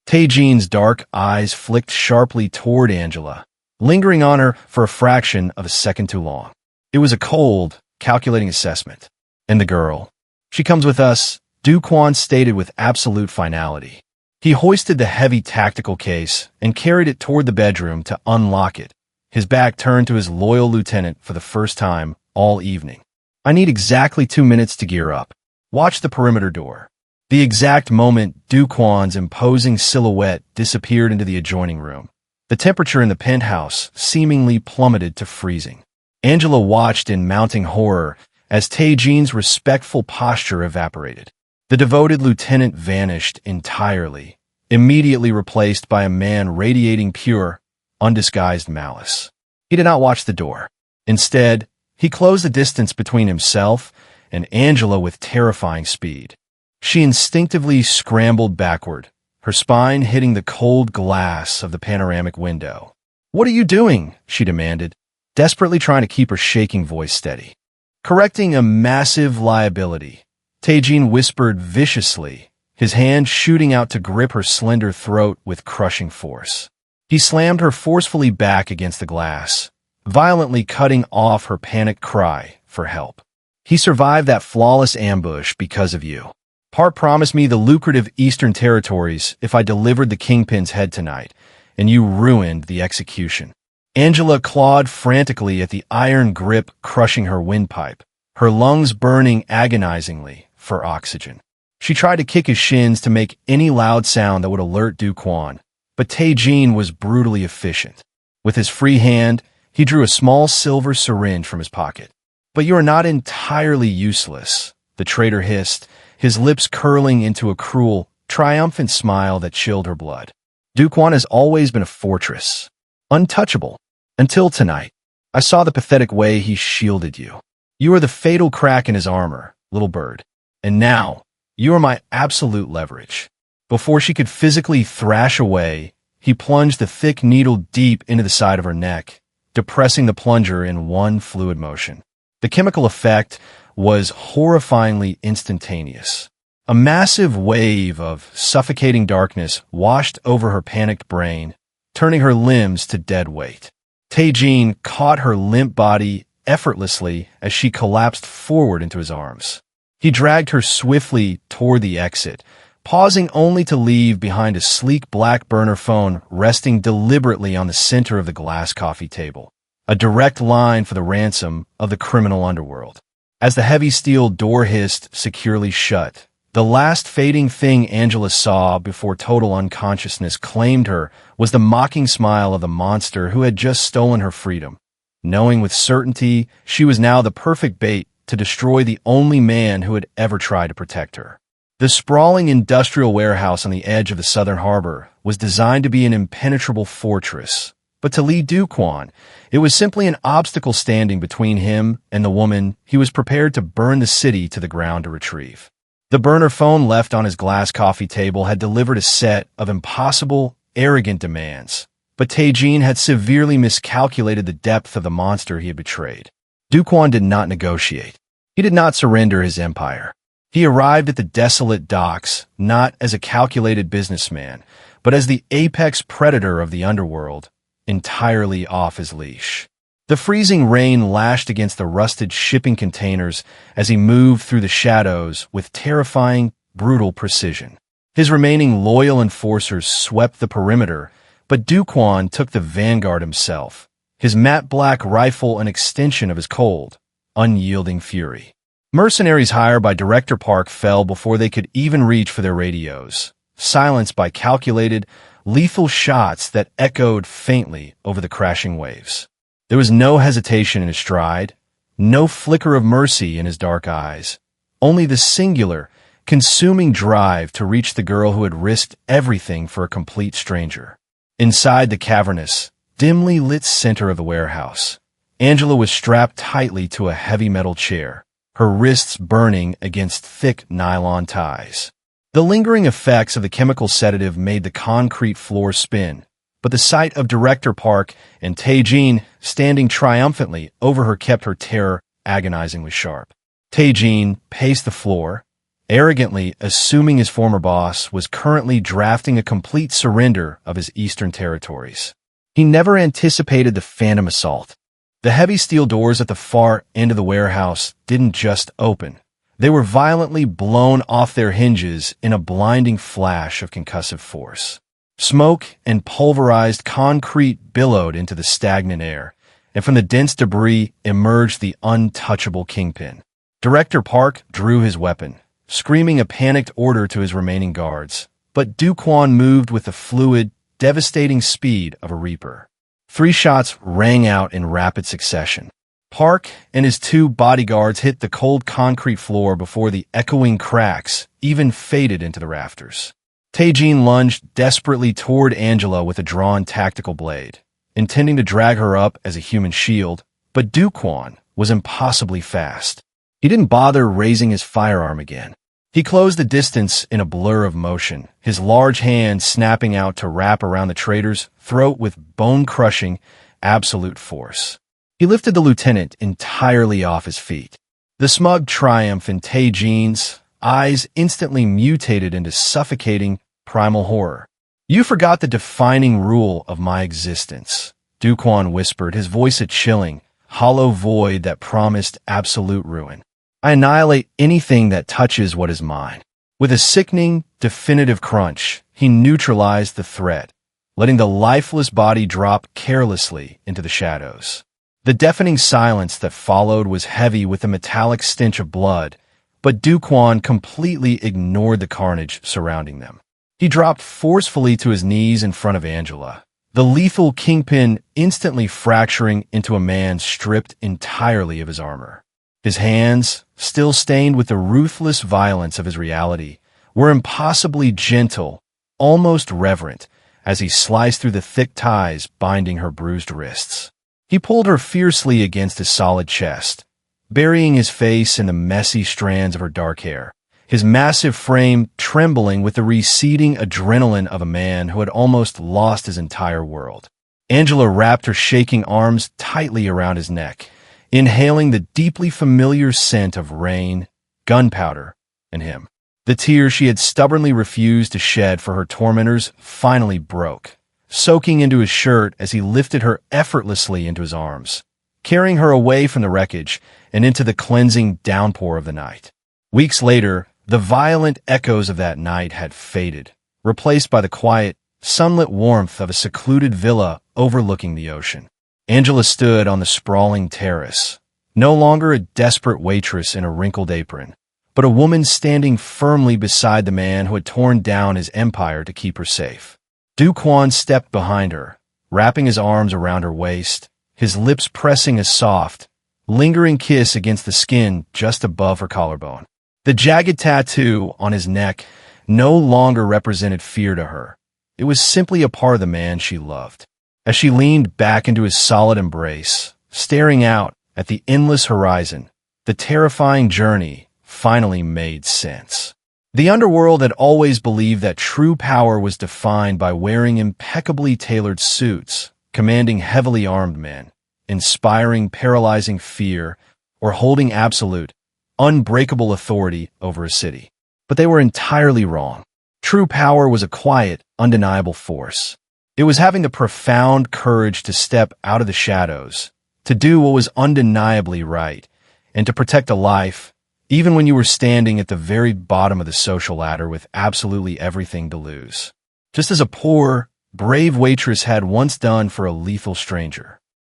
Tae-jin's dark eyes flicked sharply toward Angela, lingering on her for a fraction of a second too long. It was a cold, calculating assessment. And the girl? She comes with us, Do-kwon stated with absolute finality. He hoisted the heavy tactical case and carried it toward the bedroom to unlock it, his back turned to his loyal lieutenant for the first time all evening. I need exactly 2 minutes to gear up. Watch the perimeter door. The exact moment Do-kwon's imposing silhouette disappeared into the adjoining room, the temperature in the penthouse seemingly plummeted to freezing. Angela watched in mounting horror as Tae-jin's respectful posture evaporated. The devoted lieutenant vanished entirely, immediately replaced by a man radiating pure, undisguised malice. He did not watch the door. Instead, he closed the distance between himself and Angela with terrifying speed. She instinctively scrambled backward, her spine hitting the cold glass of the panoramic window. "What are you doing?" she demanded, desperately trying to keep her shaking voice steady. Correcting a massive liability, Tae-jin whispered viciously, his hand shooting out to grip her slender throat with crushing force. He slammed her forcefully back against the glass, violently cutting off her panicked cry for help. "He survived that flawless ambush because of you. Park promised me the lucrative Eastern Territories if I delivered the kingpin's head tonight, and you ruined the execution." Angela clawed frantically at the iron grip crushing her windpipe, her lungs burning agonizingly for oxygen. She tried to kick his shins to make any loud sound that would alert Do-kwon, but Tae-jin was brutally efficient. With his free hand, he drew a small silver syringe from his pocket. "But you are not entirely useless," the traitor hissed, his lips curling into a cruel, triumphant smile that chilled her blood. "Do-kwon has always been a fortress, untouchable. Until tonight, I saw the pathetic way he shielded you. You are the fatal crack in his armor, little bird. And now, you are my absolute leverage." Before she could physically thrash away, he plunged the thick needle deep into the side of her neck, depressing the plunger in one fluid motion. The chemical effect was horrifyingly instantaneous. A massive wave of suffocating darkness washed over her panicked brain, turning her limbs to dead weight. Tae-jin caught her limp body effortlessly as she collapsed forward into his arms. He dragged her swiftly toward the exit, pausing only to leave behind a sleek black burner phone resting deliberately on the center of the glass coffee table, a direct line for the ransom of the criminal underworld. As the heavy steel door hissed securely shut, the last fading thing Angela saw before total unconsciousness claimed her was the mocking smile of the monster who had just stolen her freedom, knowing with certainty she was now the perfect bait to destroy the only man who had ever tried to protect her. The sprawling industrial warehouse on the edge of the southern harbor was designed to be an impenetrable fortress, but to Lee Do-kwon, it was simply an obstacle standing between him and the woman he was prepared to burn the city to the ground to retrieve. The burner phone left on his glass coffee table had delivered a set of impossible, arrogant demands, but Tae-jin had severely miscalculated the depth of the monster he had betrayed. Do-kwon did not negotiate. He did not surrender his empire. He arrived at the desolate docks not as a calculated businessman, but as the apex predator of the underworld, entirely off his leash. The freezing rain lashed against the rusted shipping containers as he moved through the shadows with terrifying, brutal precision. His remaining loyal enforcers swept the perimeter, But Do-kwon took the vanguard himself, his matte black rifle an extension of his cold, unyielding fury. Mercenaries hired by Director Park fell before they could even reach for their radios, silenced by calculated, lethal shots that echoed faintly over the crashing waves. There was no hesitation in his stride, no flicker of mercy in his dark eyes, only the singular, consuming drive to reach the girl who had risked everything for a complete stranger. Inside the cavernous, dimly lit center of the warehouse, Angela was strapped tightly to a heavy metal chair, her wrists burning against thick nylon ties. The lingering effects of the chemical sedative made the concrete floor spin, but the sight of Director Park and Tae-jin standing triumphantly over her kept her terror agonizingly sharp. Tae-jin paced the floor, arrogantly assuming his former boss was currently drafting a complete surrender of his eastern territories. He never anticipated the phantom assault. The heavy steel doors at the far end of the warehouse didn't just open. They were violently blown off their hinges in a blinding flash of concussive force. Smoke and pulverized concrete billowed into the stagnant air, and from the dense debris emerged the untouchable kingpin. Director Park drew his weapon, screaming a panicked order to his remaining guards, but Do-kwon moved with the fluid, devastating speed of a reaper. 3 shots rang out in rapid succession. Park and his 2 bodyguards hit the cold concrete floor before the echoing cracks even faded into the rafters. Tae-jin lunged desperately toward Angela with a drawn tactical blade, intending to drag her up as a human shield, but Do-kwon was impossibly fast. He didn't bother raising his firearm again. He closed the distance in a blur of motion, his large hand snapping out to wrap around the traitor's throat with bone-crushing, absolute force. He lifted the lieutenant entirely off his feet. The smug triumph in Tae-jin's eyes instantly mutated into suffocating, primal horror. "You forgot the defining rule of my existence," Do-kwon whispered, his voice a chilling, hollow void that promised absolute ruin. "I annihilate anything that touches what is mine." With a sickening, definitive crunch, he neutralized the threat, letting the lifeless body drop carelessly into the shadows. The deafening silence that followed was heavy with the metallic stench of blood, but Do-kwon completely ignored the carnage surrounding them. He dropped forcefully to his knees in front of Angela, the lethal kingpin instantly fracturing into a man stripped entirely of his armor. His hands, still stained with the ruthless violence of his reality, were impossibly gentle, almost reverent, as he sliced through the thick ties binding her bruised wrists. He pulled her fiercely against his solid chest, burying his face in the messy strands of her dark hair, his massive frame trembling with the receding adrenaline of a man who had almost lost his entire world. Angela wrapped her shaking arms tightly around his neck, inhaling the deeply familiar scent of rain, gunpowder, and him. The tears she had stubbornly refused to shed for her tormentors finally broke, soaking into his shirt as he lifted her effortlessly into his arms, carrying her away from the wreckage and into the cleansing downpour of the night. Weeks later, the violent echoes of that night had faded, replaced by the quiet, sunlit warmth of a secluded villa overlooking the ocean. Angela stood on the sprawling terrace, no longer a desperate waitress in a wrinkled apron, but a woman standing firmly beside the man who had torn down his empire to keep her safe. Do-kwon stepped behind her, wrapping his arms around her waist, his lips pressing a soft, lingering kiss against the skin just above her collarbone. The jagged tattoo on his neck no longer represented fear to her. It was simply a part of the man she loved. As she leaned back into his solid embrace, staring out at the endless horizon, the terrifying journey finally made sense. The underworld had always believed that true power was defined by wearing impeccably tailored suits, commanding heavily armed men, inspiring paralyzing fear, or holding absolute, unbreakable authority over a city. But they were entirely wrong. True power was a quiet, undeniable force. It was having the profound courage to step out of the shadows, to do what was undeniably right, and to protect a life, even when you were standing at the very bottom of the social ladder with absolutely everything to lose. Just as a poor, brave Waitress had once done for a lethal stranger.